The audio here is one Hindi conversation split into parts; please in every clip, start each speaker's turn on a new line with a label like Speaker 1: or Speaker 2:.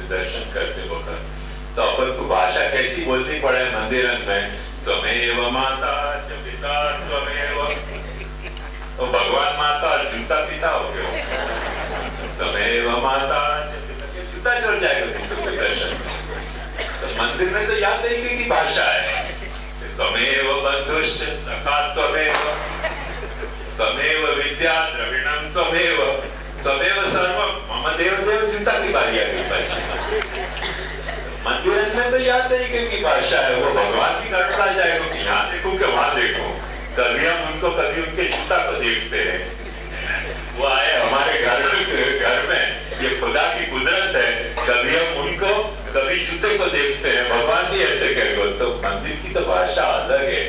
Speaker 1: दर्शन करते वक्त। तो अपन को भाषा कैसी बोलनी पड़े मंदिर में, त्वमेव माता च पिता त्वमेव, तो भगवान माता और जूता पिता हो गए। त्वमेव माता च पिता, जूता चल जाएगा तुमको दर्शन में। तो मंदिर में तो याद तरीके की भाषा है, त्वमेव बंधुश्च सखा त्वमेव, त्वमेव विद्या द्रविणं त्वमेव, त्वमेव सर्वं मम देव देव, जूता की बारी आ गई। मंदिर में तो याद तरीके की भाषा है, वो भगवान की करता जाएगा कि यहाँ देखो कि वहां देखो। कभी हम उनको कभी उनके जूता को देखते हैं, वो आए हमारे घर में, ये खुदा की कुदरत है। कभी हम उनको कभी जूते को देखते हैं, भगवान भी ऐसे कहेगा। तो मंदिर की तो भाषा अलग है।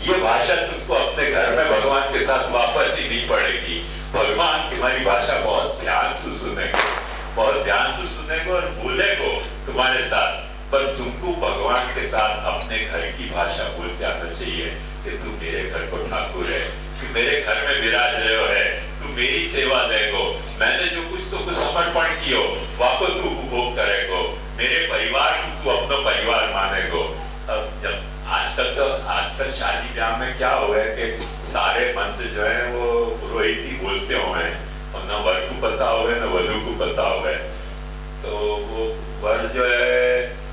Speaker 1: ये भाषा तुमको अपने घर में भगवान के साथ वापस ही नहीं पड़ेगी। भगवान तुम्हारी भाषा बहुत ध्यान से सुनेंगे, बहुत ध्यान से सुनेंगे और बोलेगो तुम्हारे साथ। पर तुमको भगवान के साथ अपने घर की भाषा बोलते आना चाहिए कि तू मेरे घर को ठाकुर है, तू मेरे घर में विराज रहे हो है, तू मेरी सेवा देगो, मैंने जो कुछ तो कुछ समर्पण कियो वाको तू उपभोग करेगो, मेरे परिवार को तू अपना परिवार मानेगो। अब जब आजकल शादी ब्याह में क्या हुआ है कि सारे मंत्र जो है वो पुरोहित ही बोलते हुए हैं, और न वर को पता हुआ है न वधू को पता हुआ है। तो वो वर जो है,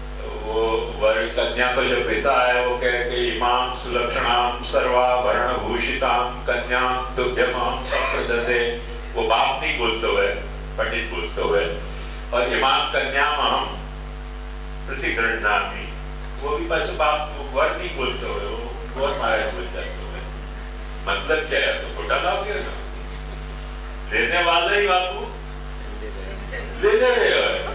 Speaker 1: वो वर कन्या को जो पिता है वो कहे कि इमाम सुलक्षणाम सर्वाभरण भूषिताम कन्याम तुभ्यमाम सप्रदते, वो बाप नहीं बोलते हुए, पंडित बोलते हुए, और इमाम कन्याम हम प्रतिगृह्णामि, वो भी बस बाप वर नहीं बोलते हुए, वो महाराज बोल जाते हुए। मतलब क्या है, तो खोटा लाभ गया ना, देने वाले ही बापू ले रहे हो।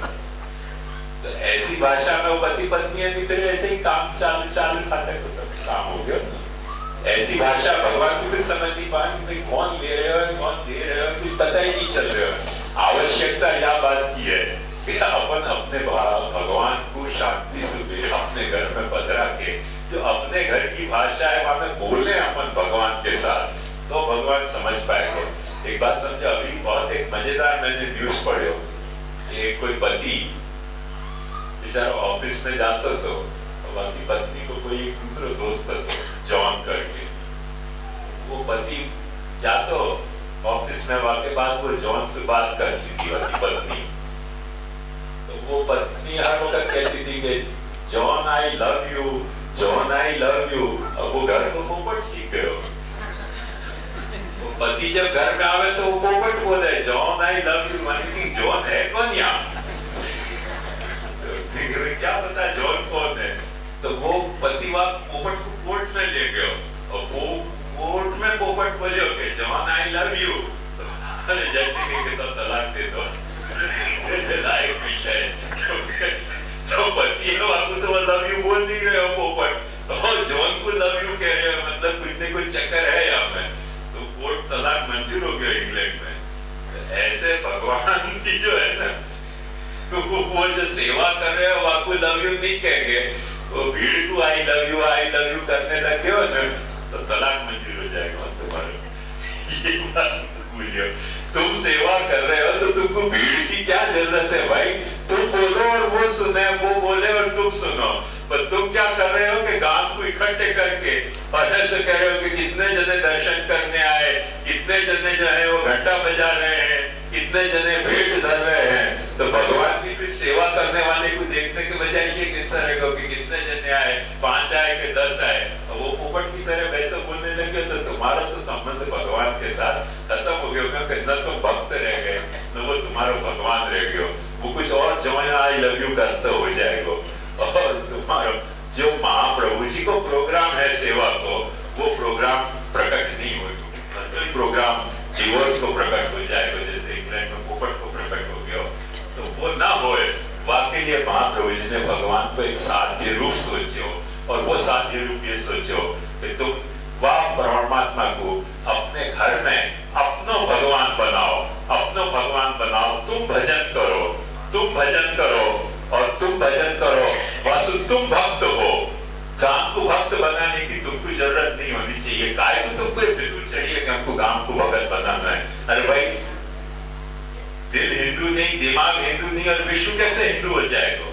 Speaker 1: तो ऐसी भाषा में वो पति पत्नी है, फिर ऐसे ही काम चालू खाते को सब काम हो गया ना। ऐसी भाषा भगवान की फिर समझ नहीं पाए, कौन ले रहे हो कौन दे रहे हो, कुछ पता ही नहीं चल रहा हो। आवश्यकता यह बात की है कि अपन अपने भगवान को शांति से अपने घर में पधरा के जो अपने घर की भाषा है वहां में बोले अपन भगवान के साथ, तो भगवान समझ पाएगा। एक बात समझो, अभी बहुत एक मजेदार मैंने न्यूज पढ़े हो, एक कोई पति बेचारा ऑफिस में जाता तो अपनी पत्नी को कोई एक दूसरा दोस्त था जॉन करके, वो पति जातो ऑफिस में, वाके बाद वो जॉन से बात करती थी अपनी पत्नी। तो वो पत्नी हर वक्त कहती थी कि John I love you, John I love you. अब वो घर को पोपट सीख गए। वो पति जब घर में आवे तो वो पोपट बोले जॉन आई लव यू, मानी कि जॉन है कौन यहाँ, क्या पता जॉन कौन है। तो वो पति वहां पोपट को कोर्ट में ले गए, और वो कोर्ट में पोपट बोले okay John I love you, अरे जज के तो तलाक दे दो। लाइक विषय जो पति है वहां तो लव यू बोल नहीं रहे हो पोपट, और जॉन को लव यू कह रहे हो, मतलब कुछ न कुछ चक्कर है यहाँ में। तो कोर्ट तलाक मंजूर हो गया इंग्लैंड में। तो ऐसे भगवान की जो है ना, तो वो जो सेवा कर रहे हो वाकु लव यू नहीं कहेंगे, वो भीड़ को आई लव यू करने लगे हो ना, तो तलाक मंजूर हो जाएगा तुम्हारे। ये बात भूलियो, तुम सेवा कर रहे हो तो तुमको भीड़ की क्या जरूरत है भाई, तुम बोलो और वो सुने, वो बोले और तुम सुनो। पर तुम क्या कर रहे हो कि गांव को इकट्ठे करके और ऐसे कह रहे हो कि कितने जने दर्शन करने आए, कितने जने जो है वो घंटा बजा रहे हैं, कितने जने भेंट धर रहे हैं। तो भगवान की फिर सेवा करने वाले को देखने के बजाय ये कितना रहेगा कि कितने जने आए, 5 आए कि 10 आए, और वो पोपट की तरह वैसे बोलने लगे, तो तुम्हारा तो संबंध भगवान के साथ खत्म हो गया। न तो भक्त रह गए न वो तुम्हारा भगवान रह गयो, वो कुछ और जवान आई लव यू करते हो जाएगा। और तुम्हारा जो महाप्रभु जी को प्रोग्राम है सेवा को, वो प्रोग्राम प्रकट नहीं होगा, तो प्रोग्राम डिवोर्स को प्रकट हो जाएगा, जैसे इंग्लैंड में पोपट को प्रकट हो गया। तो वो ना होए, वाकई ये महाप्रभु जी ने भगवान को एक साध्य रूप सोचो, और वो साध्य रूप ये सोचो कि तुम वह परमात्मा को अपने घर में अपनो भगवान बनाओ, अपनो भगवान बनाओ। तुम भजन करो, तुम भजन करो, और तुम भजन करो, बस तुम भक्त हो। गांव को भक्त बनाने की तुमको जरूरत नहीं होनी चाहिए। काय को तुमको बिल्कुल चाहिए कि हमको गांव को भक्त बनाना है। अरे भाई, दिल हिंदू नहीं, दिमाग हिंदू नहीं, और विश्व कैसे हिंदू हो जाएगा?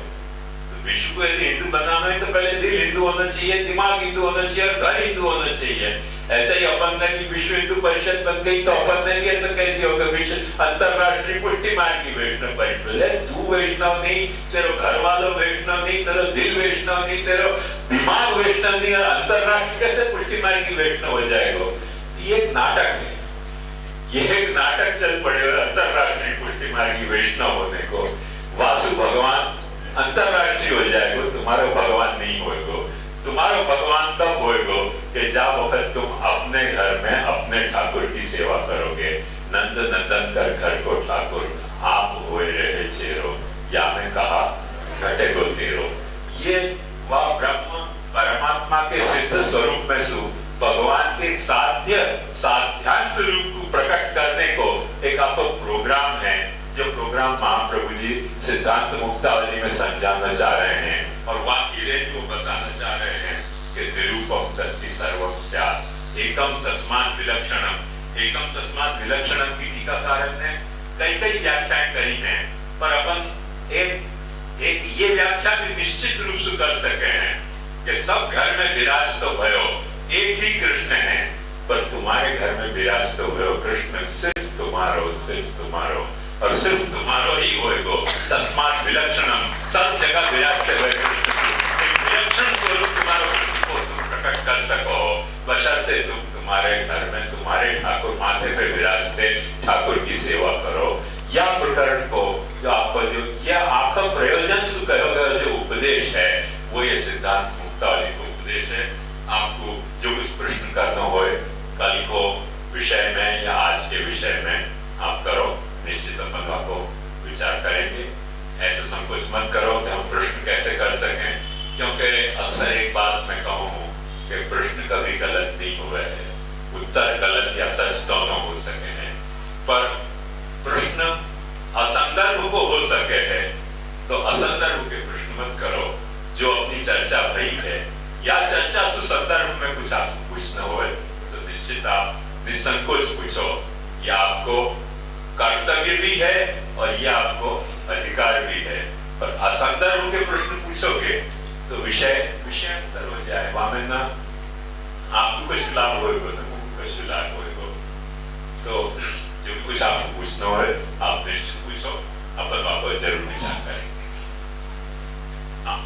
Speaker 1: तो विश्व को यदि हिंदू बनाना है तो पहले दिल हिंदू होना चाहिए, दिमाग हिंदू होना चाहिए और घर हिंदू होना चाहिए। ऐसा ही अपन ने भी विश्व हिंदू परिषद बन गई तो अपन ने भी ऐसा कह दिया होगा विश्व अंतरराष्ट्रीय पुष्टि मार्गी वैष्णव परिषद। तू वैष्णव नहीं, तेरे घर वालों वैष्णव नहीं, तेरा दिल वैष्णव नहीं, तेरा दिमाग वैष्णव नहीं, अंतरराष्ट्रीय कैसे पुष्टि मार्गी वैष्णव हो जाएगा? ये एक नाटक है, ये एक नाटक चल पड़ेगा अंतरराष्ट्रीय पुष्टि मार्गी वैष्णव होने को। वासु भगवान अंतरराष्ट्रीय हो जाएगा, तुम्हारा भगवान नहीं होएगा। तुम्हारा भगवान तब होएगा कि जब वक्त तुम अपने घर में अपने ठाकुर की सेवा करोगे। नंद नंदन कर घर को ठाकुर, आप होए रहे चेरो, या में कहा घटे को तेरो। ये वह ब्रह्म परमात्मा के सिद्ध स्वरूप में सु भगवान के साध्यांत रूप को प्रकट करने को एक आपको प्रोग्राम है, जो प्रोग्राम महाप्रभु जी सिद्धांत मुक्तावली में समझाना चाह रहे हैं और वाक्य रेंज को बताना चाह रहे हैं कि निरूपम तत्ति सर्वम स्यात् एकम तस्मात् विलक्षणम। एकम तस्मात् विलक्षणम की टीकाकारक ने कई व्याख्याएं करी हैं, पर अपन एक ये व्याख्या भी निश्चित रूप से कर सके हैं कि सब घर में विराज तो भयो, एक ही कृष्ण है, पर तुम्हारे घर में विराज तो भयो कृष्ण सिर्फ तुम्हारो और सिर्फ तुम्हारो ही होएगो। तस्मात् विलक्षणम, सब जगह विराजते हुए विलक्षण स्वरूप तुम्हारा को तुम प्रकट कर सको, बशर्ते तुम तुम्हारे घर में तुम्हारे ठाकुर माथे पे विराजते ठाकुर की सेवा करो। या प्रकरण को जो आपको जो यह आपका प्रयोजन से कहोगे जो उपदेश है वो ये सिद्धांत मुक्तावली का उपदेश है। आपको जो कुछ प्रश्न करना हो कल को विषय में या आज के विषय में आप करो, निश्चित अपन आपको विचार करेंगे। ऐसे संकोच मत करो कि हम प्रश्न कैसे कर सकें, क्योंकि अक्सर एक बात मैं कहूँ कि प्रश्न कभी गलत नहीं हुए हैं, उत्तर गलत या सच दोनों हो सके हैं, पर प्रश्न असंदर्भ को हो सके है तो असंदर्भ के प्रश्न मत करो। जो अपनी चर्चा भई है या चर्चा से संदर्भ में कुछ आपको पूछना हो तो निश्चित आप निसंकोच पूछो। यह आपको कर्तव्य भी है और यह आपको अधिकार भी है, पर असंदर्भ के प्रश्न पूछोगे तो विषय अंतर हो जाए, वहां ना आपको कुछ लाभ होगा ना कुछ लाभ होगा। तो जो कुछ आपको पूछना हो आप निश्चित पूछो, अपन आपको जरूर विचार करेंगे। हाँ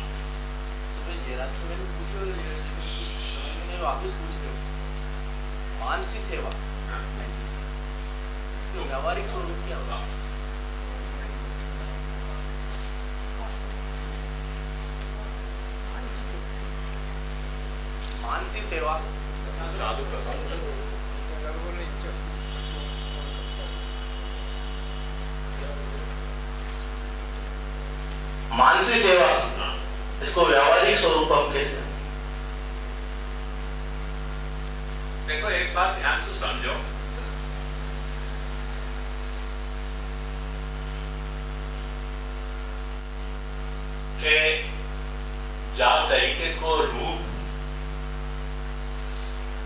Speaker 2: वापस पूछ रहे हो मानसी सेवा, इसके व्यावहारिक स्वरूप क्या होगा? मानसी सेवा मानसी सेवा, इसको व्यावहारिक स्वरूप हम कैसे?
Speaker 1: देखो एक बात ध्यान से समझो, कि जहाँ तरीके को रूप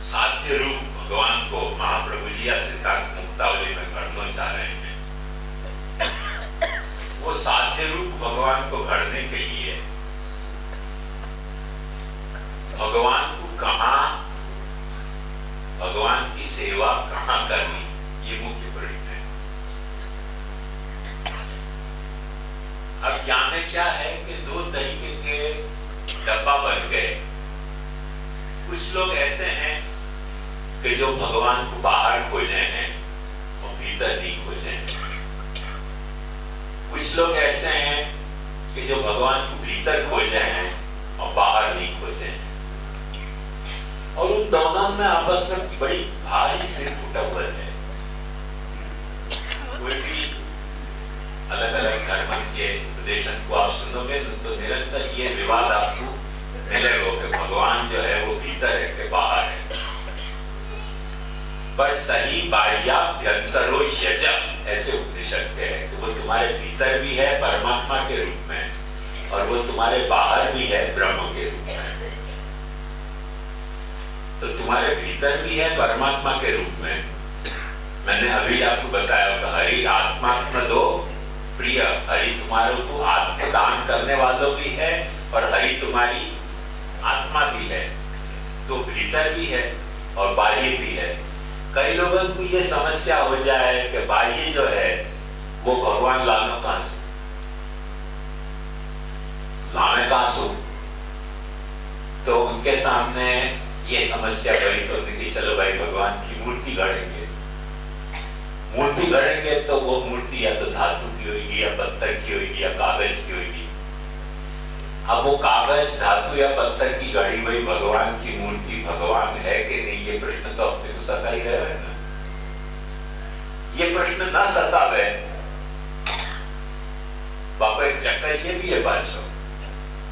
Speaker 1: साध्य रूप भगवान को महाप्रभु जी या सिद्धांत मुक्तावली में घड़ना चाह रहे हैं, वो साध्य रूप भगवान को घड़ने के लिए भगवान को कहाँ, भगवान की सेवा कहाँ करनी, ये मुख्य प्रश्न है। अब यहाँ में क्या है कि दो तरीके के डब्बा बन गए। कुछ लोग ऐसे हैं कि जो भगवान को बाहर खोजे हैं और भीतर नहीं खोजे हैं। कुछ लोग ऐसे हैं कि जो भगवान को भीतर खोजे हैं और बाहर नहीं खोजे हैं, और उन दोनों में आपस में बड़ी भारी सिर फुटा हुआ है। कोई भी अलग अलग धर्म के उपदेशन को आप सुनोगे तो निरंतर ये विवाद आपको मिलेगा कि भगवान जो है वो भीतर है कि बाहर है। पर सही बाह्याभ्यंतरो यज ऐसे उपनिषद के है कि वो तुम्हारे भीतर भी है परमात्मा के रूप में और वो तुम्हारे बाहर भी है ब्रह्म के रूप में। तो तुम्हारे भीतर भी है परमात्मा के रूप में। मैंने अभी आपको बताया हरि आत्मात्म दो प्रिय हरि तुम्हारे को आत्मदान करने वालों भी है और हरि तुम्हारी आत्मा भी है, तो भीतर भी है और बाह्य भी है। कई लोगों को ये समस्या हो जाए कि बाह्य जो है वो भगवान लानो का लाने का सो, तो उनके सामने ये समस्या बड़ी तो कि चलो भाई भगवान की मूर्ति गढ़ेंगे। मूर्ति गढ़ेंगे तो वो मूर्ति या तो धातु की होगी या पत्थर की होगी या कागज की होगी। अब वो कागज, धातु या पत्थर की गढ़ी हुई भगवान की मूर्ति भगवान है कि नहीं, ये प्रश्न तो अपने को सता ही रहे हैं ना। ये प्रश्न न सतावे बाबा एक चक्कर ये भी है बादशाह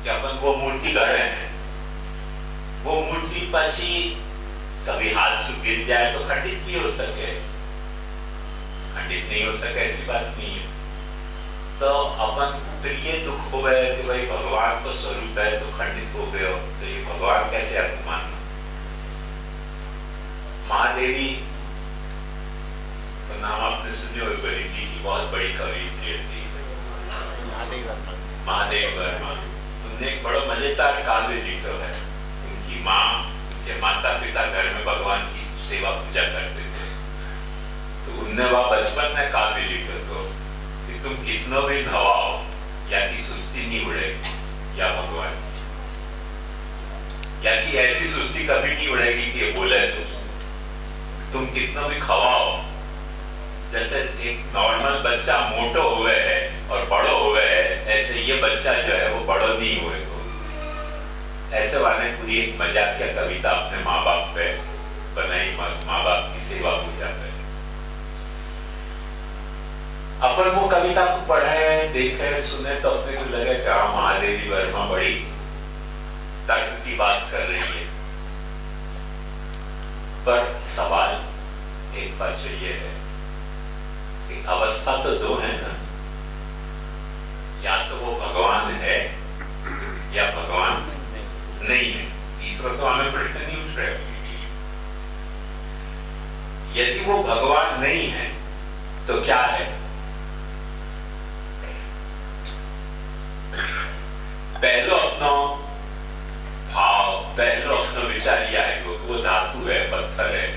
Speaker 1: कि अपन वो मूर्ति गढ़ रहे हैं, वो मूर्ति पासी कभी हाथ से गिर जाए तो खंडित भी हो सके, खंडित नहीं हो सके ऐसी बात नहीं है। तो अपन फिर ये दुख हो गया कि भाई भगवान तो स्वरूप है तो खंडित हो गए हो, तो ये भगवान कैसे आपको मानना। महादेवी तो नाम आपने सुने हुए, बड़ी जी की बहुत बड़ी कवि थी महादेव वर्मा। उनने एक बड़ा मजेदार काव्य लिखा है। उनकी माँ, उनके माता पिता घर में भगवान की सेवा पूजा करते थे, तो उनने वह बचपन में काव्य लिखा तो कि तुम कितनों भी नवाओ या की सुस्ती नहीं उड़ेगी या भगवान, या की ऐसी सुस्ती कभी नहीं उड़ेगी कि बोले तुम कितनों भी खवाओ। जैसे एक नॉर्मल बच्चा मोटो हुए है और बड़ो हुए है, ऐसे ये बच्चा जो है वो बड़ो नहीं हुए। तो ऐसे वाले पूरी एक मजाकिया कविता अपने माँ बाप पे बनाई, माँ बाप की सेवा पूजा पे। अपन वो कविता को पढ़े, देखे, सुने तो अपने को लगे कि हाँ महादेवी वर्मा बड़ी तर्क की बात कर रही है। पर सवाल एक बात जो ये है कि अवस्था तो दो है ना, या तो वो भगवान है या भगवान नहीं है। तीसरा तो हमें प्रश्न नहीं उठ रहे। यदि वो भगवान नहीं है तो क्या है? पहलो अपनो भाव, पहलो अपनो विचार यह है कि वो धातु है, पत्थर है,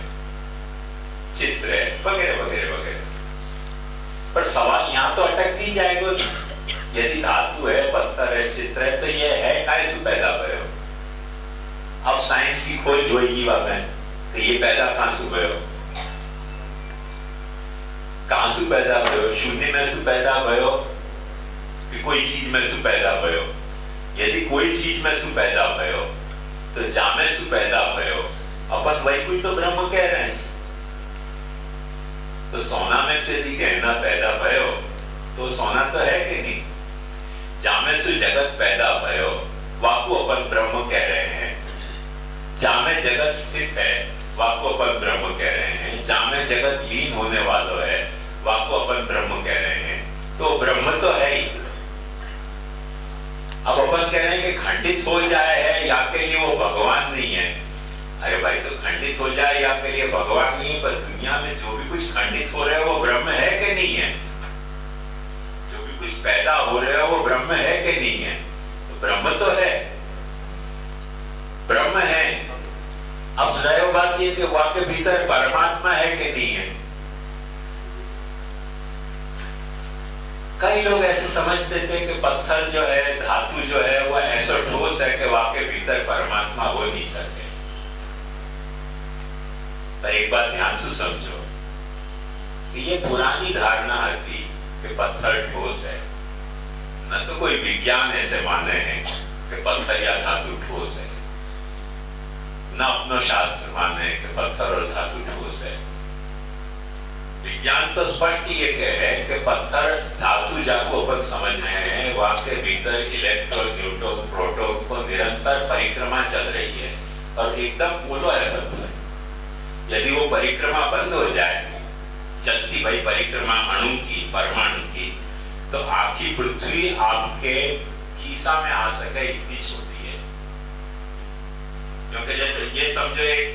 Speaker 1: चित्र है, वगैरह वगैरह वगैरह। पर सवाल यहाँ तो अटक नहीं जाएगा। यदि धातु है, पत्थर है, चित्र है, तो ये है काय से पैदा हुए हो? अब साइंस की खोज होगी वहां में तो ये पैदा कहां से हुए हो? कहां से पैदा हुए हो? शून्य में से पैदा हुए हो कि कोई चीज में से पैदा हुए हो? यदि कोई चीज में से पैदा हुए हो तो जामे से पैदा हुए हो। अपन वही कोई तो ब्रह्म कह रहे हैं। तो सोना में से यदि गहना पैदा हुए हो तो सोना तो है कि नहीं? जामे से जगत पैदा हुए हो, वाकु अपन ब्रह्म कह रहे हैं। जामे जगत स्थित है, वाकु अपन ब्रह्म कह रहे हैं। जामे जगत लीन होने वालों है, वाकु अपन ब्रह्म कह रहे हैं। तो ब्रह्म तो है ही। अब अपन कह रहे हैं कि खंडित हो जाए है या के लिए वो भगवान नहीं है। अरे भाई, तो खंडित हो जाए या के लिए भगवान नहीं, पर दुनिया में जो भी कुछ खंडित हो रहे हो वो ब्रह्म है कि नहीं है? जो भी कुछ पैदा हो रहे हो वो ब्रह्म है कि नहीं है? तो ब्रह्म तो है, ब्रह्म है। अब रहे बात ये कि वहां के भीतर परमात्मा है कि नहीं है? कई लोग ऐसे समझते थे कि पत्थर जो है, धातु जो है, वो ऐसा ठोस है कि वहां के भीतर परमात्मा हो नहीं सके। पर एक बात ध्यान से समझो कि ये पुरानी धारणा थी कि पत्थर ठोस है। न तो कोई विज्ञान ऐसे माने हैं कि पत्थर या धातु ठोस है, न अपना शास्त्र माने कि पत्थर और धातु ठोस है। विज्ञान तो स्पष्ट ये कहे कि पत्थर धातु जाको अपन समझ रहे हैं, वहां के भीतर इलेक्ट्रॉन, न्यूट्रॉन, प्रोटॉन को निरंतर परिक्रमा चल रही है और एकदम पोलो है पत्थर। यदि वो परिक्रमा बंद हो जाए, चलती भाई परिक्रमा अणु की, परमाणु की, तो आखिर पृथ्वी आपके खीसा में आ सके इतनी छोटी है। क्योंकि जैसे ये समझो एक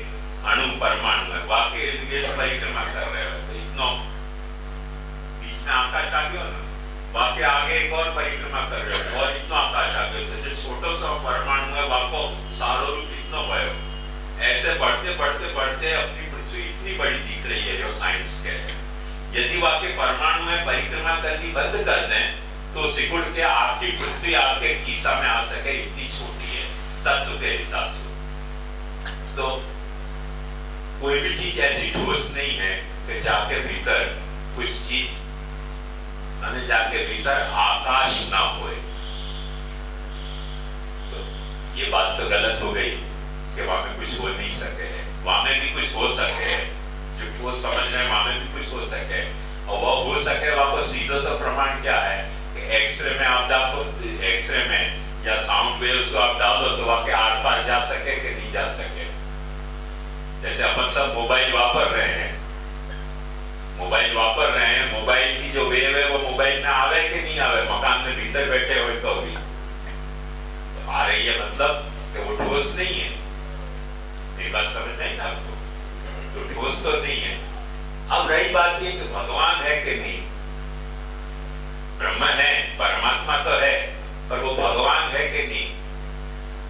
Speaker 1: अणु परमाणु है, वाकई इर्द गिर्द परिक्रमा कर रहे हो, तो इतना बीच में आकाश आ गया ना, बाकी आगे एक और परिक्रमा कर रहे हो और इतना आकाश आ गए जो छोटो सा परमाणु है वाको सारो रूप इतना भयो ऐसे बढ़ते बढ़ते बढ़ते अपनी पृथ्वी इतनी बड़ी दिख रही है जो साइंस के है। यदि वाके परमाणु में परिक्रमा करनी बंद कर दें तो सिकुड़ के आपकी पृथ्वी आपके खीसा में आ सके इतनी छोटी है तत्व के हिसाब से। तो कोई भी चीज ऐसी ठोस नहीं है कि जाके भीतर कुछ चीज मैंने जाके भीतर आकाश ना होए। तो ये बात तो गलत हो गई कि वहां में कुछ हो नहीं सके, वहां में भी कुछ हो सके, जो ठोस समझ रहे हैं वहां में भी कुछ हो सके और वह हो सके वहां को सीधो सा प्रमाण क्या है कि एक्सरे में आप डालो, एक्सरे में या साउंड वेव्स को आप डालो तो वहां के आर पार जा सके कि नहीं जा सके। जैसे अपन सब मोबाइल वापर रहे हैं, मोबाइल की जो वेव है वो मोबाइल में आवे कि नहीं आवे, मकान में भीतर बैठे हुए तो भी तो आ रही है, मतलब कि वो ठोस नहीं है। मेरी बात समझ नहीं ना आपको? तो ठोस तो नहीं है। अब रही बात ये कि भगवान है कि नहीं, ब्रह्म है, परमात्मा तो है, पर वो भगवान है कि नहीं?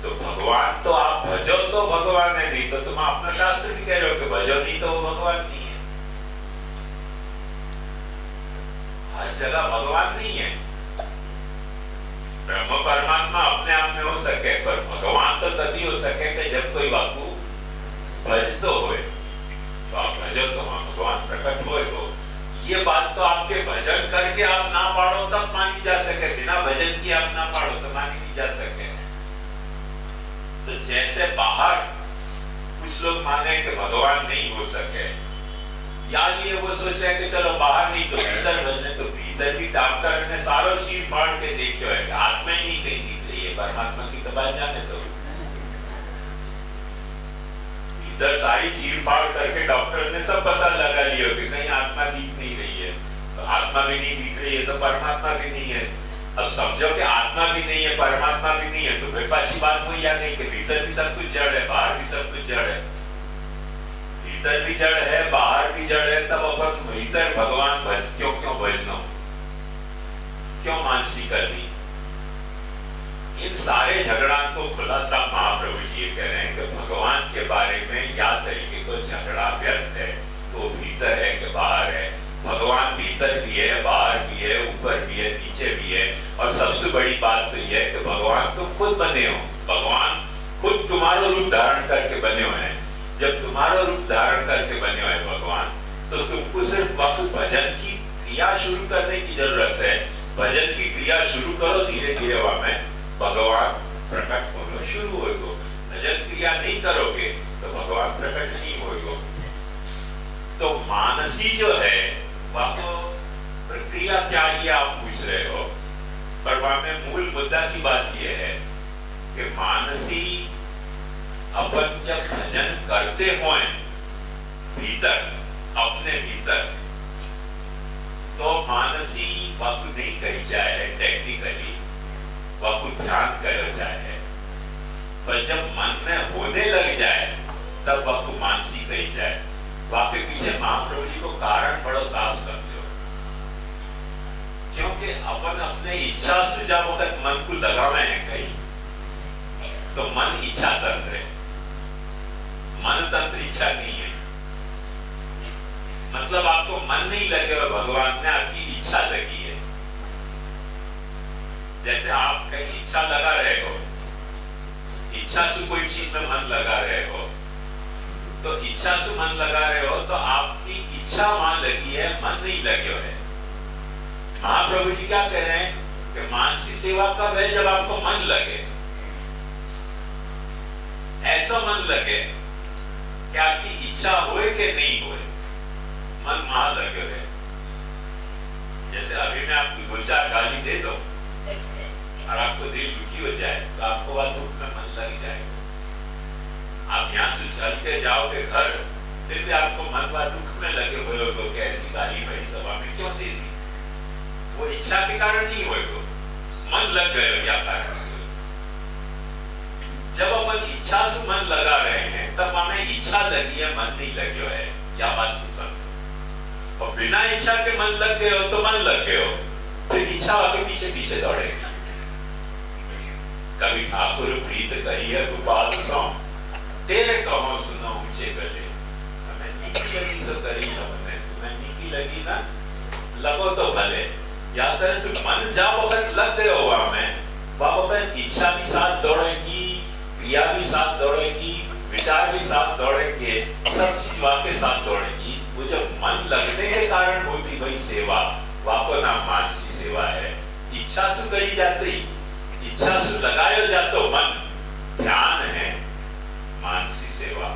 Speaker 1: तो भगवान तो आप भजो तो भगवान है, नहीं तो तुम अपना शास्त्र भी कह रहे हो कि भजो नहीं तो वो भगवान नहीं है। हर जगह भगवान नहीं है। ब्रह्म परमात्मा अपने आप में हो सके, पर भगवान तो तभी हो सके कि जब कोई वाकु भजतो होए, तो आप भजो तो वहां भगवान प्रकट होए हो। ये बात तो आपके भजन करके आप ना पाड़ो तब मानी जा सके, बिना भजन किए आप ना पाड़ो तो मानी नहीं जा सके। तो जैसे बाहर कुछ लोग माने कि भगवान नहीं हो सके, या ये वो सोचे कि चलो बाहर नहीं तो भीतर भजने, तो भीतर भी डॉक्टर ने सारा चीज फाड़ के देखो है कि आत्मा ही नहीं कहीं दिख रही है, परमात्मा की तो बात जाने दो। भीतर सारी चीज फाड़ करके डॉक्टर ने सब पता लगा लिया कि कहीं आत्मा दिख नहीं रही है, तो आत्मा भी नहीं दिख रही है तो परमात्मा भी नहीं है। अब समझो कि आत्मा भी नहीं है परमात्मा भी नहीं है, तो फिर पासी बात हुई या नहीं कि भीतर भी सब कुछ जड़ है, बाहर भी सब कुछ जड़ है। भीतर भी जड़ है, बाहर भी जड़ है, तब अपन भीतर भगवान भज क्यों भजना, क्यों मानसी करनी? इन सारे झगड़ा को खुलासा महाप्रभु जी कह रहे हैं कि भगवान के बारे में या तरीके को झगड़ा व्यर्थ है, तो भीतर है कि बाहर है। भगवान भीतर भी है, बाहर भी है, ऊपर भी है, नीचे भी है। और सबसे बड़ी बात तो यह है कि भगवान तुम खुद बने हो, भगवान खुद तुम्हारा रूप धारण करके बने हुए हैं। जब तुम्हारा रूप धारण करके बने हुए भगवान, तो तुमको सिर्फ वक्त भजन की क्रिया शुरू करने की जरूरत है। भजन की क्रिया शुरू करो, धीरे धीरे वहां में भगवान प्रकट होना शुरू होगा। भजन क्रिया नहीं करोगे तो भगवान प्रकट नहीं होगा। तो मानसी जो है वह प्रक्रिया क्या ये आप पूछ रहे हो, पर वहां में मूल मुद्दा की बात यह है कि मानसी अपन जब भजन करते हों भीतर, अपने भीतर, तो मानसी वक्त नहीं कही जाए, टेक्निकली वक्त ध्यान कहा जाए। पर जब मन में होने लग जाए तब वक्त मानसी कही जाए। वाकई पीछे महाप्रभु जी को कारण बड़ा साफ समझो, क्योंकि अपन अपने इच्छा से जब तक मन को लगावे हैं कहीं, तो मन इच्छा तंत्र है, मन तंत्र इच्छा नहीं है। मतलब आपको मन नहीं लगे और भगवान ने आपकी इच्छा लगी है। जैसे आप कहीं इच्छा लगा रहे हो, इच्छा से कोई चीज में मन लगा रहे हो, तो इच्छा से मन लगा रहे हो तो आपकी इच्छा वहां लगी है, मन नहीं लगे हुए। महाप्रभु जी क्या कह रहे हैं कि मानसी सेवा कब है? जब आपको मन लगे, ऐसा मन लगे कि आपकी इच्छा होए कि नहीं होए, मन वहां लगे हुए। जैसे अभी मैं आपको 2-4 गाली दे दो और आपको दिल दुखी हो जाए तो आपको वह दुख में मन लग जाएगा। आप यहाँ से चल के जाओगे घर, फिर भी आपको मन व दुख में लगे हुए हो कि ऐसी गाली बड़ी सभा में क्यों दे दी? वो इच्छा के कारण नहीं हुए, मन लग गए या कारण। जब अपन इच्छा से मन लगा रहे हैं तब हमें इच्छा लगी है, मन नहीं लगे हुए है, या बात पसंद। और बिना इच्छा के मन लग गए हो तो मन लग गए हो, फिर इच्छा आपके पीछे पीछे दौड़ेगी। कभी ठाकुर प्रीत करिए गोपाल सो, तेरे कहो सुनो ऊंचे गले। हमें नीकी लगी तो करी हमने, तुम्हें नीकी लगी ना लगो तो भले। या तरह से मन जा वक्त लग गए हो वहां में, वक्त इच्छा भी साथ दौड़ेगी, क्रिया भी साथ दौड़ेगी, विचार भी साथ दौड़ेंगे, सब चीज वाके साथ दौड़ेगी। वो जब मन लगने के कारण होती वही सेवा, वाको नाम मानसी सेवा है। इच्छा से करी जाती, इच्छा से लगायो जातो मन ध्यान है, मानसी सेवा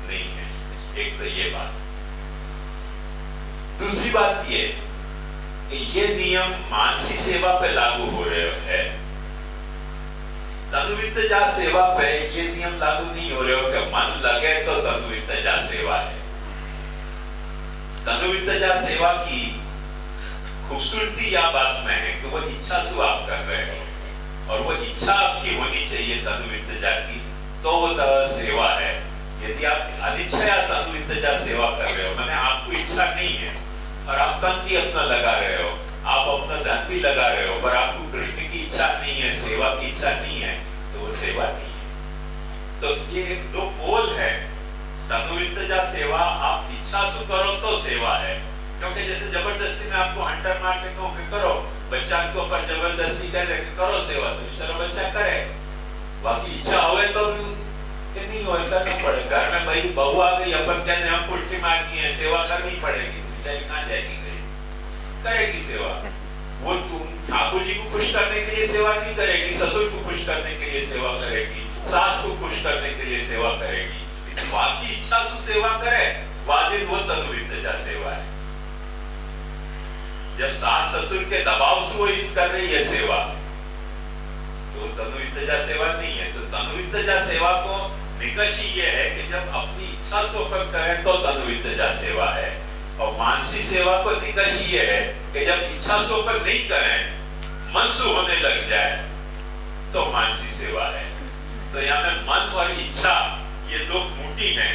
Speaker 1: नहीं है। एक तो ये बात। दूसरी बात ये कि ये नियम मानसी सेवा पे लागू हो रहे हैं, तनुवित्तजा सेवा पे ये नियम लागू नहीं हो रहे हो कि मन लगे तो तनुवित्तजा सेवा है। तनुवित्तजा सेवा की खूबसूरती या बात में है कि वो इच्छा से आप कर रहे हो और वो इच्छा आपकी होनी चाहिए तनुवित्तजा की, तो वो सेवा है। यदि आप अनिच्छा या तनुवित्तजा सेवा कर रहे हो, मैंने आपको इच्छा नहीं है और आप तन भी अपना लगा रहे हो, आप अपना धन भी लगा रहे हो, पर आपको कृष्ण की इच्छा नहीं है, सेवा की इच्छा नहीं है, तो वो सेवा नहीं है। तो ये दो पोल है। तनुवित्तजा सेवा आप इच्छा से करो तो सेवा है, क्योंकि जैसे जबरदस्ती में आपको हंटर मार के कहूं कि करो, बच्चा को ऊपर जबरदस्ती कह दे कि करो सेवा, तो बेचारा बच्चा करे। बाकी इच्छा होए तो नहीं होए करना पड़े। घर में भाई बहू आ गई, अपन कहते हम पुष्टि मारनी है, सेवा करनी पड़ेगी, बेचारी कहाँ जाएगी, करेगी सेवा। वो तुम ठाकुर जी को खुश करने के लिए सेवा नहीं करेगी, ससुर को खुश करने के लिए सेवा करेगी, सास को खुश करने के लिए सेवा करेगी। बाकी इच्छा से सेवा करे, वाजिब वो तनुवित्तजा सेवा है। जब सास ससुर के दबाव से वो कर रही है सेवा, तो तनुवित्तजा सेवा नहीं है। तो तनुवित्तजा सेवा को निकष ये है कि जब अपनी इच्छा से करें तो तनुवित्तजा सेवा है, और मानसी सेवा को निकष ये है कि जब इच्छा से ऊपर नहीं करें, मन से होने लग जाए, तो मानसी सेवा है। तो यहाँ में मन और इच्छा ये दो खूंटी हैं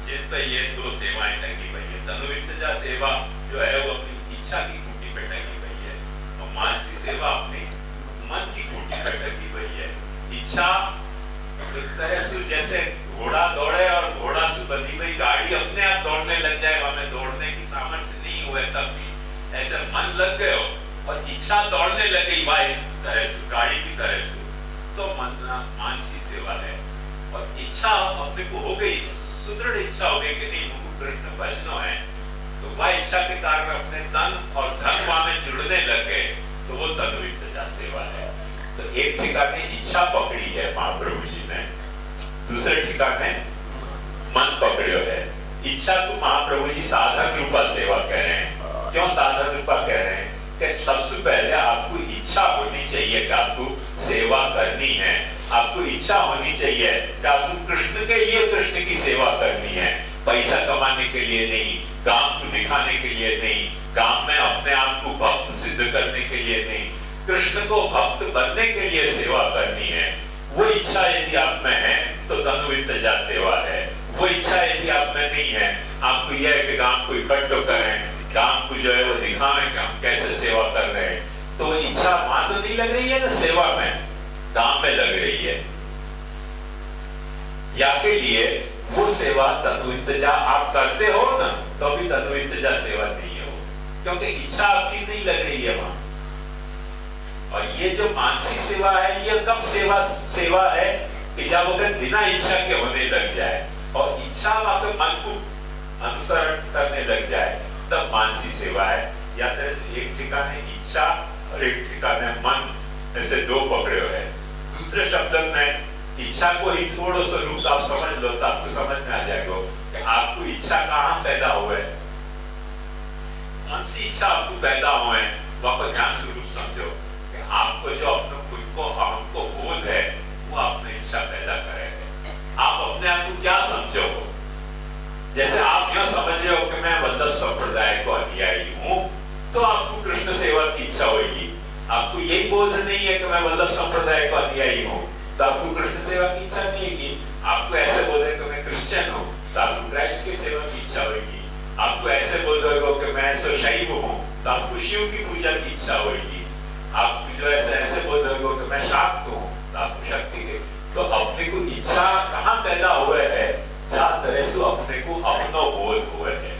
Speaker 1: जिन पर ये दो सेवाएं टंगी हुई है। तनुवित्तजा सेवा जो है वो अपनी इच्छा की खूंटी पे टंगी हुई है, और मानसी सेवा अपनी मन की खूंटी पे टंगी हुई है। इच्छा एक तरह से जैसे घोड़ा दौड़े और घोड़ा से बंधी हुई गाड़ी अपने आप दौड़ने लग जाए, हमें दौड़ने की सामर्थ्य नहीं हुए तब भी ऐसे मन लग गए हो और इच्छा दौड़ने लग गई भाई तरह से गाड़ी की तरह से, तो मन मानसी सेवा है। और इच्छा अपने को हो गई, सुदृढ़ इच्छा हो गई कि नहीं मुझको कृष्ण भजना है, तो वह इच्छा के कारण अपने तन और धन में जुड़ने लग गए, तो वो तनुवित्तजा सेवा है। तो एक ठिकाने इच्छा पकड़ी है महाप्रभु जी ने, दूसरे ठिकाने मन पकड़ियो है। इच्छा को महाप्रभु जी साधक रूपा सेवा कह रहे हैं। क्यों साधक रूपा कह रहे हैं? कि सबसे पहले आपको इच्छा होनी चाहिए कि आपको सेवा करनी है, आपको इच्छा होनी चाहिए कि आपको कृष्ण के लिए कृष्ण की सेवा करनी है, पैसा कमाने के लिए नहीं, काम को दिखाने के लिए नहीं, काम में अपने आप को भक्त सिद्ध करने के लिए नहीं, कृष्ण को भक्त बनने के लिए सेवा करनी है। वो इच्छा यदि आप में है तो तनुवित्तजा सेवा है। वो इच्छा यदि आप में नहीं है, आपको यह है कि काम को इकट्ठा करें, काम को जो है वो दिखावें कि हम कैसे सेवा कर रहे हैं, तो वो इच्छा वहां तो नहीं लग रही है ना, सेवा में काम में लग रही है। या के लिए वो सेवा तनुवित्तजा आप करते हो ना, तो भी तनुवित्तजा सेवा नहीं हो, क्योंकि इच्छा आपकी नहीं लग रही है वहां। और ये जो मानसिक सेवा है, ये कब सेवा है कि जब वो बिना इच्छा के होने लग जाए और इच्छा आपके मन को अनुसरण करने लग जाए, तब मानसिक सेवा है। या तो एक ठिकाने इच्छा और एक ठिकाने मन, ऐसे दो पकड़े हुए हैं। दूसरे शब्द में इच्छा को ही थोड़ा सा रूप आप समझ लो तो आपको समझ में आ जाएगा कि आपको इच्छा कहाँ पैदा हुए, कौन सी इच्छा आपको पैदा हुए, वहां को ध्यान से रूप समझो। आपको जो अपने खुद को हमको बोध है, वो अपनी इच्छा पैदा करेगा। आप अपने आप को क्या समझो? जैसे आप यह समझ रहे हो कि मैं वल्लभ संप्रदाय को अनुयायी हूँ, तो आपको कृष्ण सेवा की इच्छा होगी। आपको यही बोध नहीं है कि मैं वल्लभ संप्रदाय को अनुयायी हूँ, तो आपको कृष्ण सेवा की इच्छा नहीं होगी। आपको ऐसे बोध है कि मैं क्रिश्चियन हूँ, तो आपको कृष्ण की सेवा की इच्छा होगी। आपको ऐसे बोध होगा कि मैं शैव हूँ, तो आपको शिव की पूजा की इच्छा होगी। आप जो ऐसे बोल रहे हो कि मैं शाक्त हूँ, आपको शक्ति के, तो अपने को इच्छा कहाँ पैदा हुए है, जहाँ तरह से अपने को अपनो बोध हुए है,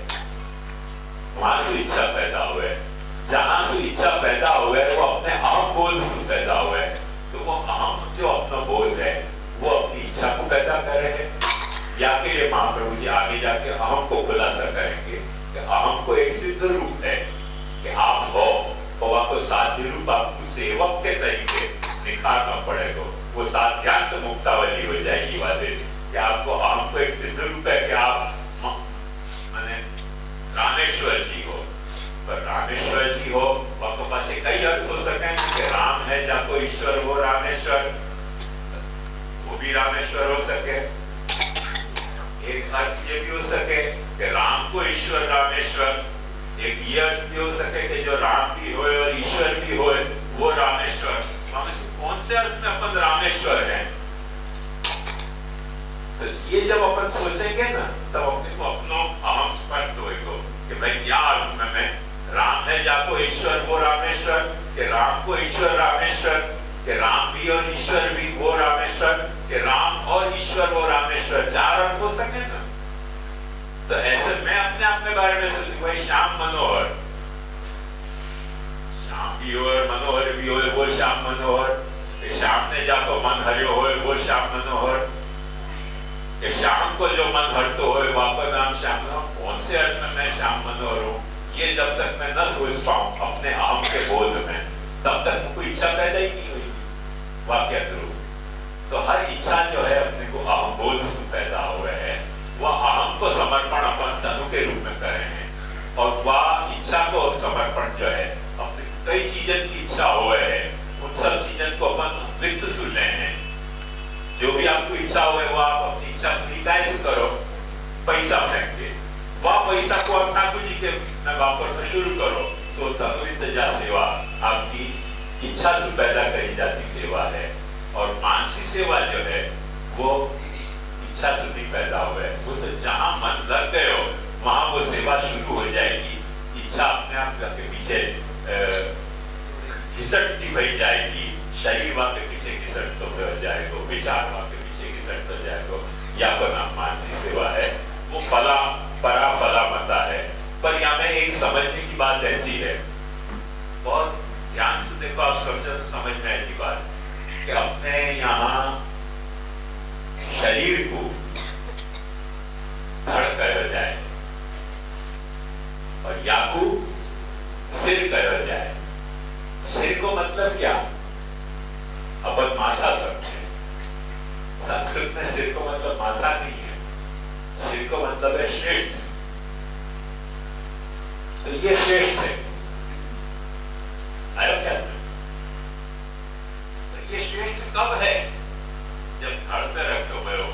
Speaker 1: वहां से इच्छा पैदा हुए है। जहां से इच्छा पैदा हुए है वो अपने अहम बोध से पैदा हुए है, तो वो अहम जो अपना बोध है वो अपनी इच्छा को पैदा कर रहे हैं। या कि ये महाप्रभु जी आगे जाके अहम को खुलासा करेंगे कि अहम को एक सिद्ध रूप है कि आप हो, और आपको साध्य रूप आपको सेवक के तरीके निखारना पड़ेगा, वो साध्यांत मुक्तावली हो जाएगी वाले कि आपको अहम को एक सिद्ध रूप है कि आप माने रामेश्वर जी हो, पर रामेश्वर जी हो आपके पास कई अर्थ हो सके कि राम है जाको ईश्वर हो रामेश्वर, वो भी रामेश्वर हो सके। एक अर्थ ये भी हो सके कि राम को ईश्वर रामेश्वर, एक ये अर्थ भी हो सके कि जो राम भी हो और ईश्वर भी हो वो रामेश्वर। कौन से अर्थ में अपन रामेश्वर हैं? तो ये जब अपन सोचेंगे ना तब अपने को अपना अहम स्पष्ट होगा कि भाई क्या अर्थ में मैं राम है जाको ईश्वर वो रामेश्वर, कि राम को ईश्वर रामेश्वर, कि राम भी और ईश्वर भी वो रामेश्वर, कि राम और ईश्वर वो रामेश्वर, चार अर्थ हो सके ना। तो ऐसे मैं अपने बारे में सोचूं भाई श्याम मनोहर, श्याम भी हो और मनोहर भी हो वो श्याम मनोहर, श्याम ने जाको मन हरियो हो वो श्याम मनोहर, कि श्याम को जो मन हरतो हो वापस नाम श्याम। कौन से अर्थ में मैं श्याम मनोहर हूँ, ये जब तक मैं न सोच पाऊं अपने अहम के बोध में तब तक मुझको इच्छा पैदा ही नहीं हुई वाक्य रूप। तो हर इच्छा जो है अपने को अहम बोध से पैदा हुआ है, वह अहम को समर्पण अपन तनु के रूप में कर रहे हैं, और वह इच्छा को समर्पण जो है अपनी कई चीजन की इच्छा हुआ है, उन सब चीजन को अपन वित्त सुन रहे हैं। जो भी आपको इच्छा हुआ है वो आप अपनी इच्छा पूरी कैसे करो, पैसा फेंक के वह पैसा को आप ठाकुर जी के वापरना शुरू करो, तो तनुवित्तजा सेवा आपकी इच्छा से पैदा करी जाती सेवा है। और मानसिक सेवा जो है वो इच्छा से नहीं पैदा हुआ है, वो तो जहां मन लग गए हो वहां वो सेवा शुरू हो जाएगी। इच्छा अपने आप के पीछे घिसटती बह जाएगी, शरीर वहां के पीछे घिसट तो हो जाएगा, विचार वहां के पीछे घिसट तो जाएगा। या तो नाम मानसिक सेवा है, वो फला परा फला मता है। पर यहाँ में एक समझने की बात ऐसी है, बहुत ध्यान से देखो, आप समझो तो समझ में आएगी बात कि अपने यहाँ शरीर को धड़ कहा जाए और याकू सिर कहा जाए। सिर को मतलब क्या, अपन माथा समझे, संस्कृत में सिर को मतलब माथा नहीं है, सिर को मतलब है श्रेष्ठ। तो ये श्रेष्ठ है, आया क्या? तो ये श्रेष्ठ कब है? जब धड़ पे रखते हुए हो,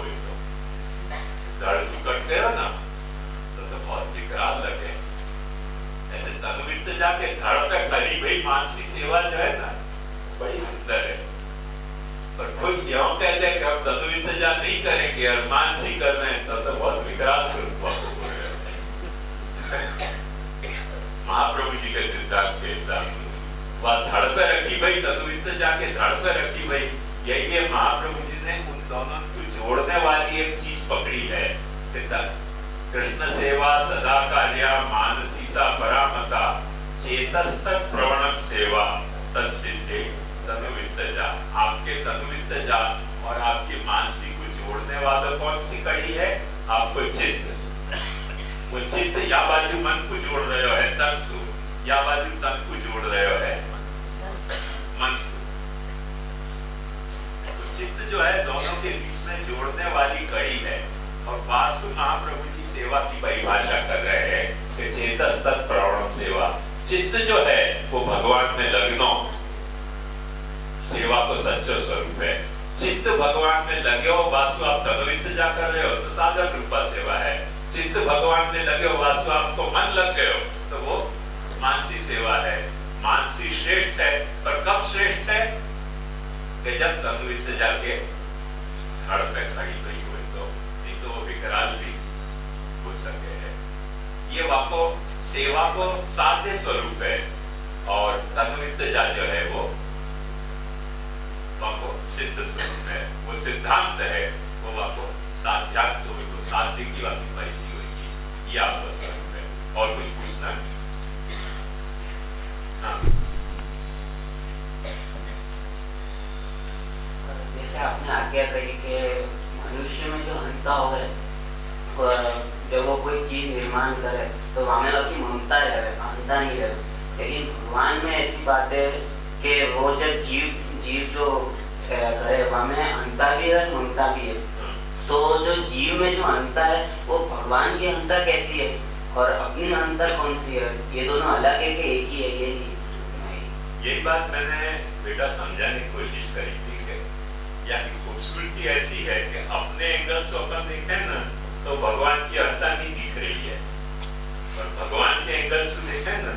Speaker 1: धड़ सुकटते हो ना तो बहुत विकराल लगे। ऐसे तनुवित्त जाके धड़ पे खड़ी भाई मानसिक सेवा जो है ना बड़ी सुंदर है, पर कोई यूं कहते हैं कि हम तनुवित्तजा नहीं करेंगे और मानसिक कर रहे हैं तो बहुत विकराल स्वरूप आपको बोल रहे हैं। महाप्रभु जी के सिद्धांत के हिसाब से वह धड़ पे रखी भाई, तनुवित्तजा के धड़ पे रखी भाई, यही है महाप्रभु जी ने उन दोनों को जोड़ने वाली एक चीज पकड़ी है। कृष्ण सेवा सदा कार्या मानसी सा परामता चेतस्तक प्रवणक सेवा तत्सिद्धे तनुवित्तजा। आपके तनुवित्तजा और आपकी मानसी को जोड़ने वाला कौन सी कड़ी है? आपको चित्त, वो चित्त या बाजू मन को जोड़ रहे हो है तन से, या बाजू तन को जोड़ रहे हो है मन से। तो चित्त जो है दोनों के बीच में जोड़ने वाली कड़ी है। और वासु महाप्रभु जी सेवा की परिभाषा कर रहे हैं कि चेतस तत् प्रवण सेवा। चित्त जो है वो भगवान में लगनो सेवा को सच्चो स्वरूप है। चित्त भगवान में लगे हो, वासु आप तनुवित्तजा कर रहे हो तो साधक रूपा सेवा है। चित्त भगवान में लगे हो, वासु आपको मन लग गए हो तो वो मानसी सेवा है। मानसी श्रेष्ठ है, पर कब श्रेष्ठ है? कि जब तनुवित्तजा के धड़ पे खड़ी गई हुई, तो नहीं तो वो विकराल भी हो सके है। ये वाको सेवा को साध्य स्वरूप है, और तन्वित्तजा जो है वो वाको सिद्ध स्वरूप है, वो सिद्धांत है, वो वाको साध्यात्म हो, वो साध्य की वाकी परिधि होगी, ये आपका स्वरूप है। और कुछ पूछना? हाँ,
Speaker 3: जैसे आपने आज्ञा कही कि मनुष्य में जो अंता हो जब वो कोई चीज निर्माण करे तो वहाँ में अपनी ममता है, अंता नहीं है। लेकिन भगवान में ऐसी बात है कि वो जब जीव जो करे वहाँ में अंता भी है, ममता भी है। तो जो जीव में जो अंता है वो भगवान की अंता कैसी है और अपनी अंता कौन सी है? ये दोनों अलग है कि एक ही है?
Speaker 1: यही बात मैंने बेटा समझाने की कोशिश करी थी कि यानी खूबसूरती ऐसी है कि अपने एंगल से अपन देखें ना तो भगवान की अंता नहीं दिख रही है, और भगवान के एंगल से देखें ना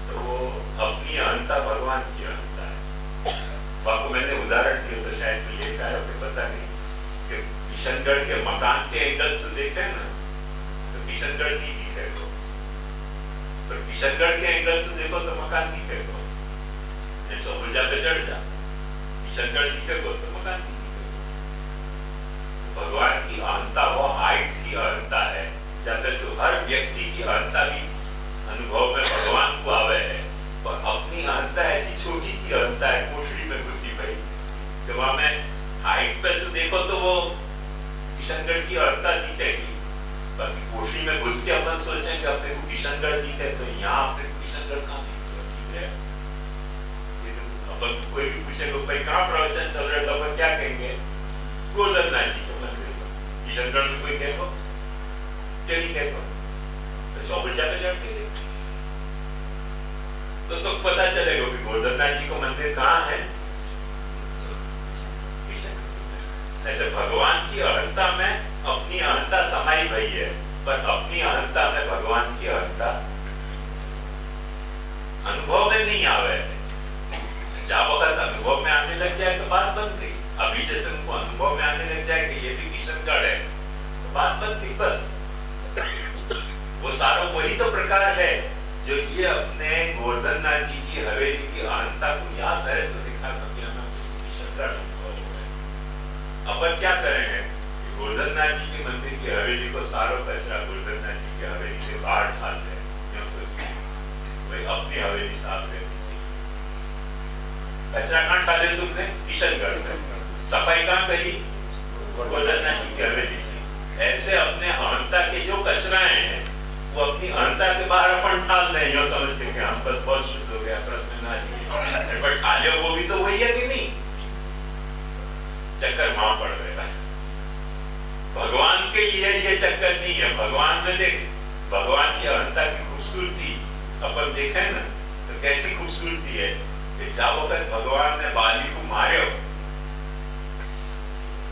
Speaker 1: तो वो अपनी अंता भगवान की अंता है। आपको मैंने उदाहरण दिया तो शायद मुझे क्या है पता नहीं कि किशनगढ़ के मकान के एंगल से देखें ना तो किशनगढ़ नहीं दिखेगा, पर किशनगढ़ के एंगल से देखो तो मकान दिखेगा। चौबुर्जा पे चढ़ जा, किशनगढ़ दिखेगा तो मकान नहीं दिखेगा। भगवान की अहंता वो हाइट की अहंता है, जब से हर व्यक्ति की अहंता भी अनुभव में भगवान को आवे है, और अपनी अहंता ऐसी छोटी सी अहंता है, कोठरी में घुसी भाई जब हमें हाइट पे से देखो तो वो किशनगढ़ की अहंता दिखेगी, बाकी कोठरी में घुस के अपन सोचेंगे अपने को किशनगढ़ दिखे तो यहाँ अपने को किशनगढ़ कहाँ दिखेगा? अपन कोई भी पूछेगा भाई कहाँ प्रवचन चल रहा है तो अपन क्या कहेंगे? गोवर्धननाथ जी को मंदिर पर। किशनगढ़ में कोई कहो क्या नहीं कहो तो चौबुर्जा पे चढ़ के तो पता चलेगा कि गोवर्धननाथ जी को मंदिर कहाँ है। ऐसे भगवान की अहंता में अपनी अहंता समाई भई है, पर अपनी अहंता में भगवान की अहंता अनुभव में नहीं आवे। जब वक्त अनुभव में आने लग जाए तो बात बन गई। अभी जैसे उनको अनुभव में आने लग जाए कि ये भी किशनगढ़ है तो बात बन गई बस। वो सारा वही तो प्रकार है जो ये अपने गोवर्धननाथ जी की हवेली की अहंता को याद है तो दिखा किशनगढ़। अपन क्या करेंगे? गोवर्धननाथ जी के मंदिर की हवेली को सारो कचरा गोवर्धननाथ जी की हवेली से बाहर डाल दे, भाई अपनी हवेली साफ रहती चाहिए। कचरा कहाँ डाले तुमने? किशनगढ़ से। सफाई कहाँ करी? गोवर्धननाथ जी की हवेली की। ऐसे अपने अहंता के जो कचराएं हैं वो अपनी अहंता के बाहर अपन डाल दें, यो समझते कि हम बस बहुत शुद्ध हो गया, प्रश्न ना लिए, पर डाले वो भी तो वही है कि नहीं? चक्कर वहां पड़ रहा है। भगवान के लिए ये चक्कर नहीं है। भगवान में देख, भगवान की अहंता की खूबसूरती अपन देखें ना तो कैसी खूबसूरती है कि जब वक्त भगवान ने बाली को मारे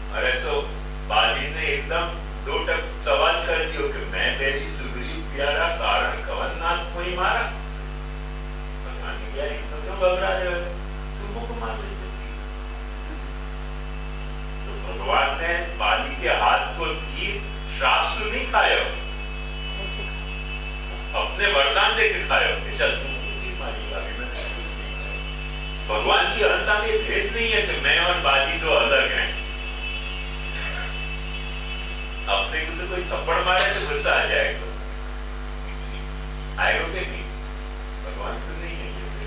Speaker 1: और ऐसा बाली ने एकदम दो टक सवाल कर दियो कि मैं तेरी सुग्रीव प्यारा कारण कवननाथ को ही मारा। भगवान ने क्या तो क्यों घबरा रहे हो? तुमको को मार ले सकती। तो भगवान ने बाली के हाथ को तीर श्राप से नहीं खाया, अपने वरदान दे के खाया कि चल तू मारेगा। भगवान की अहंता में भेद नहीं है कि मैं और बाली दो अलग हैं। अपने को तो कोई थप्पड़ मारे तो गुस्सा आ जाएगा, आएगा कि नहीं? भगवान तो नहीं है ये।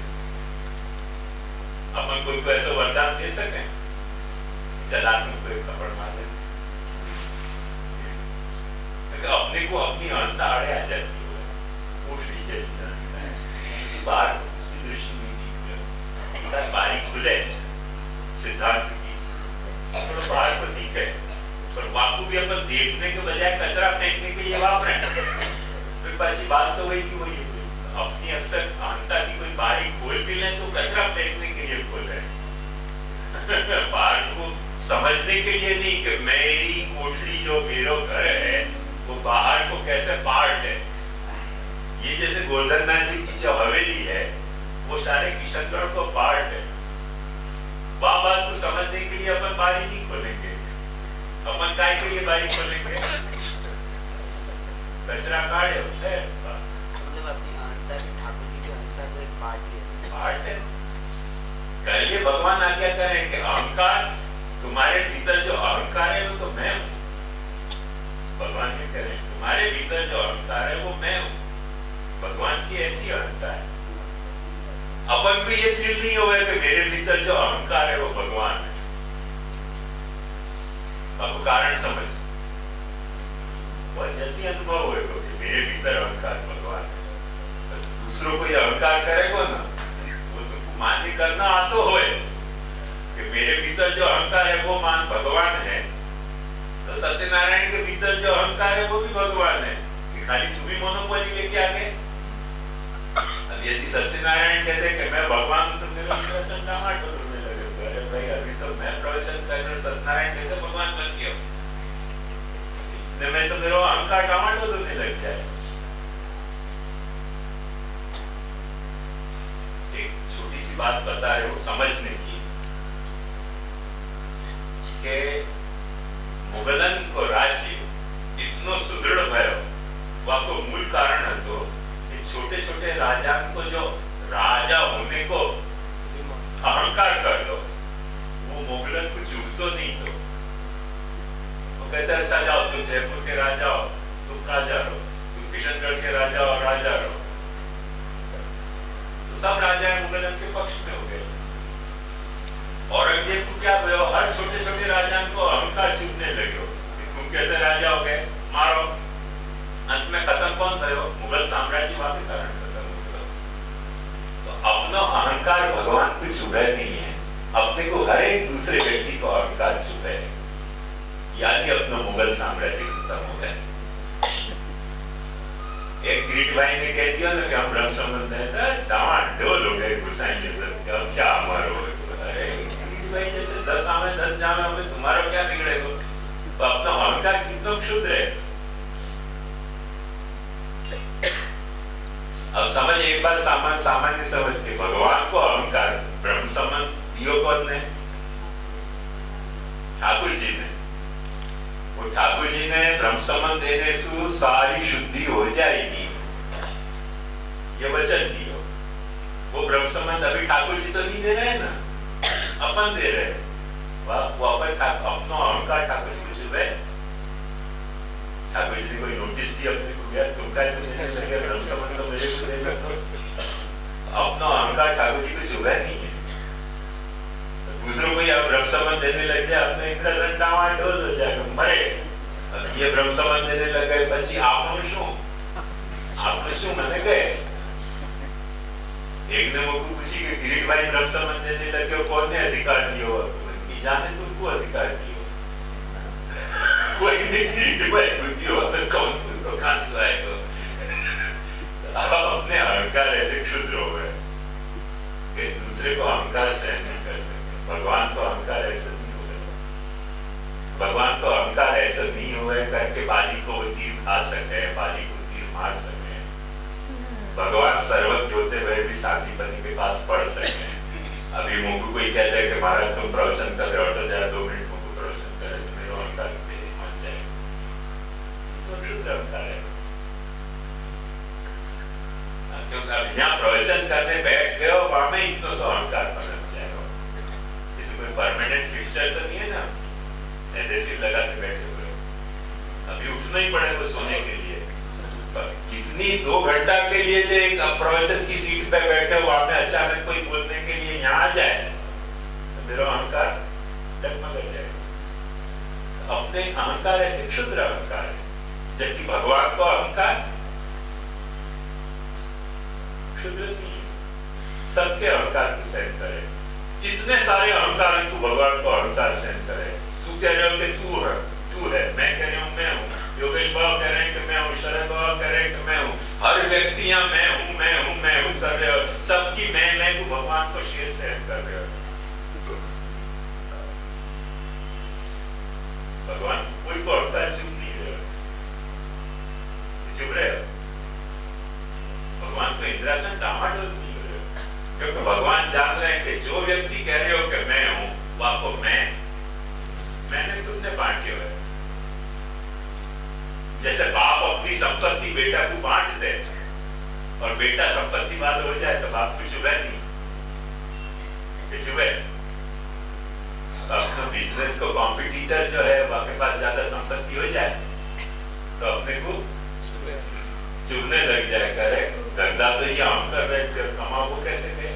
Speaker 1: अपन कोई को ऐसा वरदान दे सके चला तुमको एक थप्पड़ मार दे, अपने को अपनी अहंता आड़े आ जाती है। बाहर दृष्टि नहीं दिख बारी खुले सिद्धांत की तो बाहर को दिखे, पर वाकु भी अपन देखने के बजाय कचरा फेंकने के लिए वापरे। फिर पासी बात तो वही की वही अपनी अक्सर अहंता की कोई बारी खोल भी लें तो कचरा फेंकने के लिए खोल रहे बाहर को समझने के लिए नहीं कि मेरी कोठरी जो मेरो घर है वो बाहर को कैसे पार्ट है। ये जैसे गोवर्धननाथ जी की जो हवेली है वो सारे किशनगढ़ को पार्ट है। वह बात को समझने के लिए अपन बारी नहीं खोलेंगे, अपन काय के लिए बारी खोलेंगे? कचरा काढ़े
Speaker 3: मतलब अपनी अहंता की ठाकुर की जो
Speaker 1: पार्ट है। कहिए भगवान आज्ञा करें कि अहंकार, तुम्हारे भीतर जो अहंकार है वो तो मैं हूँ। भगवान ये करें तुम्हारे भीतर जो अहंकार है वो मैं हूँ। भगवान की ऐसी अहंकार है। अपन को ये फील नहीं हुआ कि मेरे भीतर जो अहंकार है वो भगवान है। अब कारण समझ, बहुत जल्दी अनुभव होगा कि मेरे भीतर अहंकार भगवान है। तो दूसरों को ये अहंकार करेगा ना, वो तुमको मान्य करना आतो होए कि मेरे भीतर जो अहंकार है वो मान भगवान है, तो सत्यनारायण के भीतर जो अहंकार है वो भी भगवान है। कि खाली तू भी मोनोपोली लेके आ गए। अब यदि सत्यनारायण कहते कि मैं भगवान हूं, तो मेरा प्रवचन टमाटर होने लगे। अरे भाई अभी तो मैं प्रवचन कर रहा हूं, सत्यनारायण कैसे भगवान बन गया? इतने में तो मेरा अहंकार टमाटर होने लग जाए। एक छोटी सी बात बता रहे हो समझने की कि मुगलन को राज्य इतना सुदृढ़ भयो, वह तो मूल कारण है तो छोटे छोटे राजा को जो राजा होने को अहंकार कर लो, वो मुगलन को चूकतो नहीं। तो वो कहते अच्छा जाओ तुम जयपुर के राजा हो, तुम राजा रहो, तुम किशनगढ़ के राजा हो, राजा रहो। तो सब राजा मुगलन के पक्ष में हो गए। औरंगजेब को क्या भयो, हर छोटे छोटे राजा को अहंकार चूकने लगे। तुम कैसे राजा हो गए, मारो। अंत में खत्म कौन भयो? मुगल साम्राज्यवाद के कारण खत्म हो गया। तो अपना अहंकार भगवान को छुपे नहीं है, अपने को हर एक दूसरे व्यक्ति को अहंकार छुपे है। यानी अपना मुगल साम्राज्य खत्म हो गया। एक ग्रीट भाई ने कह दिया ना कि हम ब्रह्म संबंध है, डामाडोल हो गए गुस्साएंगे सब, अब क्या हमारा हो। अरे ग्रीट भाई जैसे 10 आमे 10 जामे हमें तुम्हारा क्या बिगड़ेगा? तो अपना अहंकार कितना क्षुद्र है। अब समझ एक बार सामान्य समझ के भगवान को अहंकार ब्रह्म संबंध दियो कौन ने? ठाकुर जी ने। वो ठाकुर जी ने ब्रह्म संबंध देने से सारी शुद्धि हो जाएगी, ये वचन दियो। वो ब्रह्म संबंध अभी ठाकुर जी तो नहीं दे रहे हैं ना, अपन दे रहे हैं। वो अपन अपना अहंकार ठाकुर जी को छुपे। ठाकुर जी ने कोई नोटिस दी अपने को, यार तुम क्या ब्रह्म संबंध तो मेरे को दे सकते। अपना अहंकार ठाकुर जी को छुपा नहीं है। दूसरों को आप ब्रह्म संबंध देने लग जाए, अपने इंद्रधन डामाडोल हो जाएगा, मरे। अब ये ब्रह्म संबंध देने लग गए, પછી आपने शू मैंने गए। एक ने मुझको पूछी कि किरीट भाई ब्रह्म संबंध देने लगे, कौन ने अधिकार दियो? जाने तुमको अधिकार दियो, कोई नहीं। किरीट भाई बुद्धि हो तो कौन तुमको कहां से आएगा? अपने अहंकार ऐसे क्षुद्र हो गए कि दूसरे को अहंकार सहन नहीं कर सकते। भगवान को अहंकार ऐसा नहीं हो गया। भगवान को अहंकार ऐसा नहीं हो गया करके बाली को तीर खा सके, बाली को तीर मार सके। भगवान सर्वज्ञ होते हुए भी शांतिपति के पास पढ़ सके। अभी मुझको कोई कहता है कि महाराज तुम प्रवचन कर रहे हो तो जरा 2 मिनट मुझको प्रवचन करे, तो मेरा अहंकार मान जाएगा। तो क्षुद्र अहंकार है। क्योंकि अब यहाँ प्रवचन करने बैठ गए और वहां में इतना सा अहंकार पनप जाएगा। ये तो कोई परमानेंट फिक्सचर तो नहीं है ना, एडहेसिव लगा के बैठे हुए। अभी उठना ही पड़ेगा सोने के लिए। कितनी 2 घंटा के लिए जो एक प्रवचन की सीट पे बैठे हो, वहां में अचानक कोई बोलने के लिए यहाँ आ जाए तो मेरा अहंकार डगमग जाएगा। अपने अहंकार ऐसे क्षुद्र अहंकार है, जबकि भगवान को अहंकार क्षुद्र नहीं, सबके अहंकार को सहन करे। जितने सारे अहंकार हैं, तू भगवान को अहंकार सहन करे। तू कह रहे हो कि तू है, मैं कह रही हूँ मैं हूँ, योगेश बाबा कह रहे हैं कि मैं हूँ, शरद बाबा कह रहे हैं कि मैं हूँ। हर व्यक्ति यहाँ मैं हूँ कर रहे हो। सबकी मैं को भगवान को शेर सहन कर रहे हो। भगवान कोई को अहंकार चुप नहीं रहे, चुप रहे हो। भगवान को इंद्रासन डामाडोल नहीं हो रहे, क्योंकि भगवान जान रहे हैं कि जो व्यक्ति कह रहे हो कि मैं हूं, वो आपको मैंने तुमने बांटे हुए। जैसे बाप अपनी संपत्ति बेटा को बांट दे और बेटा संपत्ति वाला हो जाए तो बाप कुछ अपना बिजनेस को कॉम्पिटिटर जो है वह पास ज्यादा संपत्ति हो जाए तो अपने को चुभने लग जाए, करे धंधा तो ये हम कर रहे थे, कमा वो कैसे गए?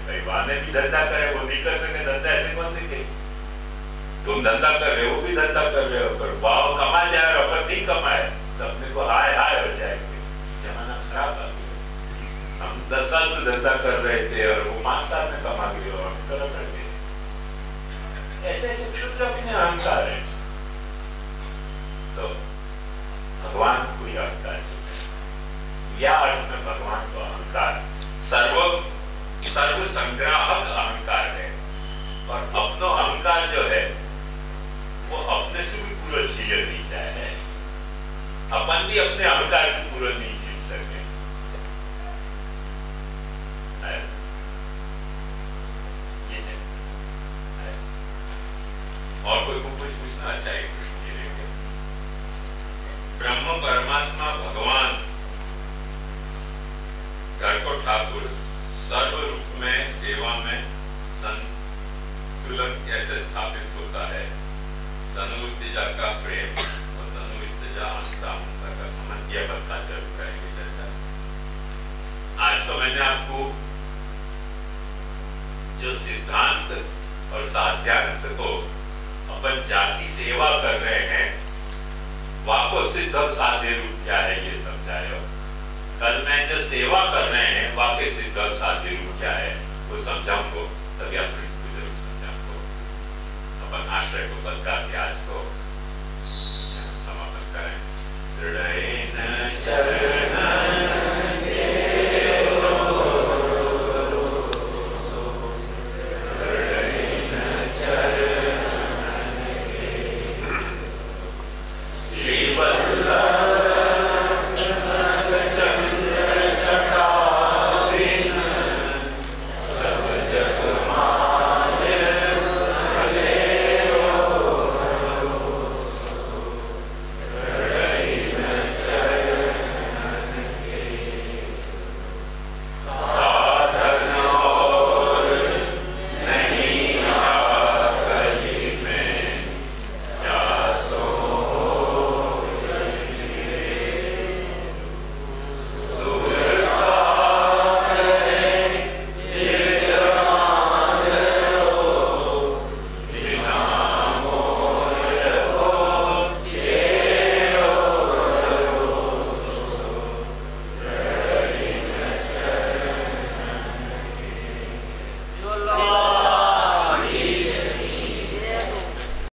Speaker 1: भाई वाने भी धंधा करे वो नहीं कर सके धंधा, ऐसे कौन देखे? तुम धंधा कर रहे हो वो भी धंधा कर रहे हो, पर भाव कमा जाए और अपन नहीं कमाए तो अपने को हाय हाय हो जाएगी। जमाना खराब आ गया। हम 10 साल से धंधा कर रहे थे और वो 5 साल में कमा गए और हम तरह कर गए। ऐसे ऐसे क्षुद्र अपने अहंकार है। तो भगवान को ही अहंकार चाहिए। या अर्थ में भगवान को अहंकार सर्व संग्राहक अहंकार है, और अपनो अहंकार जो है वो अपने से भी पूरा जिया नहीं जाए। अपन भी अपने अहंकार को पूरा नहीं जीत सके। और कोई को कुछ पूछना चाहिए? ब्रह्म परमात्मा भगवान को ठाकुर सर्व रूप में सेवा में संतुलन कैसे स्थापित होता है? तनु उत्तेजा का प्रेम और तनु उत्तेजा अंता का संबंध यह बता जरूर करेंगे चर्चा। आज तो मैंने आपको जो सिद्धांत और साध्यांत को अपन जाति सेवा कर रहे हैं, वाको सिद्ध और साध्य रूप क्या है ये समझाया। कल मैं जो सेवा कर रहे हैं वाक्य सिद्ध और साध्य रूप क्या है वो समझाऊंगा, तभी आप जरूर समझाऊंगा। अपन आश्रय को बदला के आज